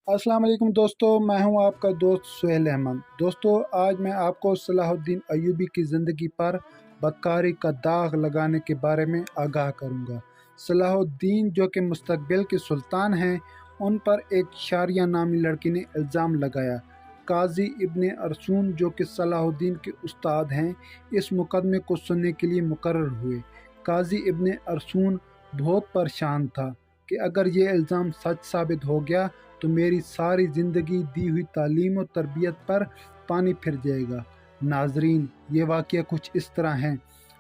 अस्सलाम वालेकुम दोस्तों, मैं हूं आपका दोस्त सुहेल अहमद। दोस्तों, आज मैं आपको सलाहुद्दीन अय्यूबी की ज़िंदगी पर बदकारी का दाग लगाने के बारे में आगाह करूंगा। सलाहुद्दीन जो कि मुस्तकबिल के सुल्तान हैं, उन पर एक शारिया नामी लड़की ने इल्ज़ाम लगाया। काजी इब्ने अरसून जो कि सलाहुद्दीन के उस्ताद हैं, इस मुकदमे को सुनने के लिए मुकर्रर हुए। काजी इब्ने अरसून बहुत परेशान था कि अगर ये इल्ज़ाम सच साबित हो गया तो मेरी सारी ज़िंदगी दी हुई तालीम और तरबियत पर पानी फिर जाएगा। नाजरीन, ये वाक़या कुछ इस तरह है।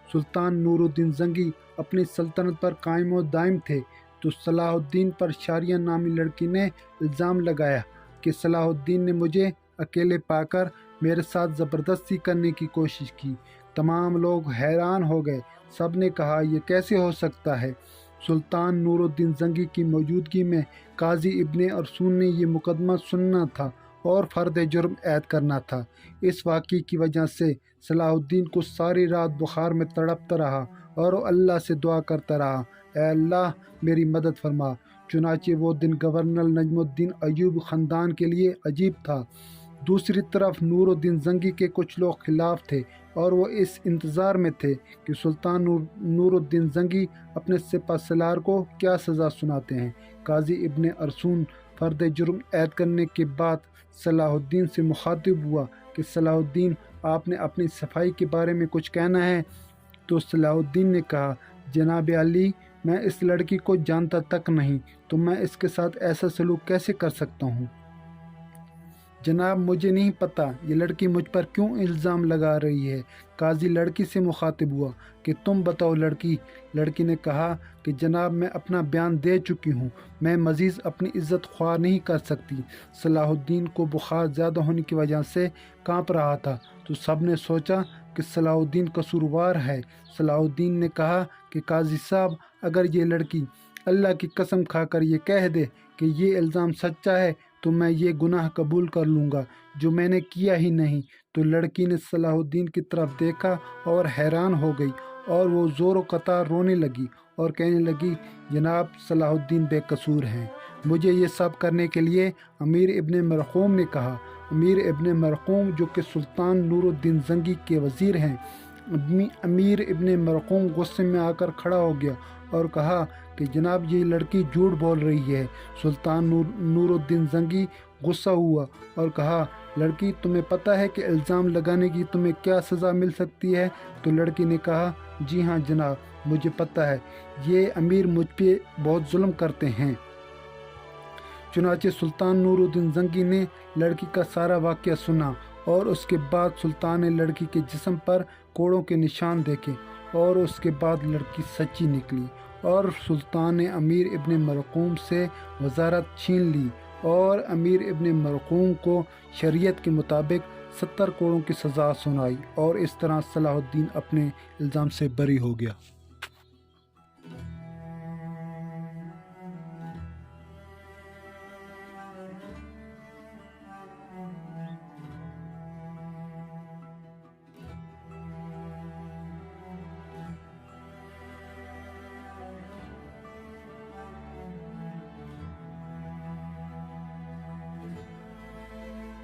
सुल्तान नूरुद्दीन ज़ंगी अपनी सल्तनत पर कायम और दायम थे, तो सलाहुद्दीन पर शारिया नामी लड़की ने इल्ज़ाम लगाया कि सलाहुद्दीन ने मुझे अकेले पाकर मेरे साथ ज़बरदस्ती करने की कोशिश की। तमाम लोग हैरान हो गए। सब ने कहा, यह कैसे हो सकता है? सुल्तान नूरुद्दीन ज़ंगी की मौजूदगी में काजी इब्ने अरसून ने यह मुकदमा सुनना था और फ़र्द जुर्म ऐद करना था। इस वाक़ये की वजह से सलाहुद्दीन को सारी रात बुखार में तड़पता रहा और वो अल्लाह से दुआ करता रहा, ऐ अल्लाह मेरी मदद फरमा। चुनाचे वो दिन गवर्नर नजमुद्दीन अय्यूब ख़ानदान के लिए अजीब था। दूसरी तरफ नूरुद्दीन ज़ंगी के कुछ लोग खिलाफ थे और वो इस इंतज़ार में थे कि सुल्तान नूरुद्दीन ज़ंगी अपने सिपह सलार को क्या सज़ा सुनाते हैं। काजी इब्ने अरसून फ़र्द जुर्म ऐद करने के बाद सलाहुद्दीन से मुखातिब हुआ कि सलाहुद्दीन, आपने अपनी सफाई के बारे में कुछ कहना है? तो सलाहुद्दीन ने कहा, जनाब अली, मैं इस लड़की को जानता तक नहीं, तो मैं इसके साथ ऐसा सलूक कैसे कर सकता हूँ? जनाब, मुझे नहीं पता ये लड़की मुझ पर क्यों इल्ज़ाम लगा रही है। काजी लड़की से मुखातिब हुआ कि तुम बताओ लड़की। लड़की ने कहा कि जनाब, मैं अपना बयान दे चुकी हूँ, मैं मज़ीद अपनी इज़्ज़त ख्वाह नहीं कर सकती। सलाहुद्दीन को बुखार ज़्यादा होने की वजह से काँप रहा था, तो सब ने सोचा कि सलाहुद्दीन कसूरवार है। सलाहुद्दीन ने कहा कि काजी साहब, अगर ये लड़की अल्लाह की कसम खाकर ये कह दे कि ये इल्ज़ाम सच्चा है तो मैं ये गुनाह कबूल कर लूँगा जो मैंने किया ही नहीं। तो लड़की ने सलाहुद्दीन की तरफ देखा और हैरान हो गई और वो ज़ोर कतार रोने लगी और कहने लगी, जनाब, सलाहुद्दीन बेकसूर हैं। मुझे ये सब करने के लिए अमीर इब्ने मरकूम ने कहा। अमीर इब्ने मरकूम जो कि सुल्तान नूरुद्दीन ज़ंगी के वज़ीर हैं। अमीर इब्ने मरकूम गुस्से में आकर खड़ा हो गया और कहा कि जनाब, ये लड़की झूठ बोल रही है। सुल्तान नूरुद्दीन ज़ंगी गुस्सा हुआ और कहा, लड़की, तुम्हें पता है कि इल्ज़ाम लगाने की तुम्हें क्या सज़ा मिल सकती है? तो लड़की ने कहा, जी हाँ जनाब, मुझे पता है, ये अमीर मुझ पे बहुत जुल्म करते हैं। चुनाचे सुल्तान नूरुद्दीन ज़ंगी ने लड़की का सारा वाक़या सुना और उसके बाद सुल्तान ने लड़की के जिस्म पर कोड़ों के निशान देखे और उसके बाद लड़की सच्ची निकली और सुल्तान ने अमीर इब्ने मरकूम से वज़ारत छीन ली और अमीर इब्ने मरकूम को शरीयत के मुताबिक 70 कोड़ों की सज़ा सुनाई और इस तरह सलाहुद्दीन अपने इल्ज़ाम से बरी हो गया।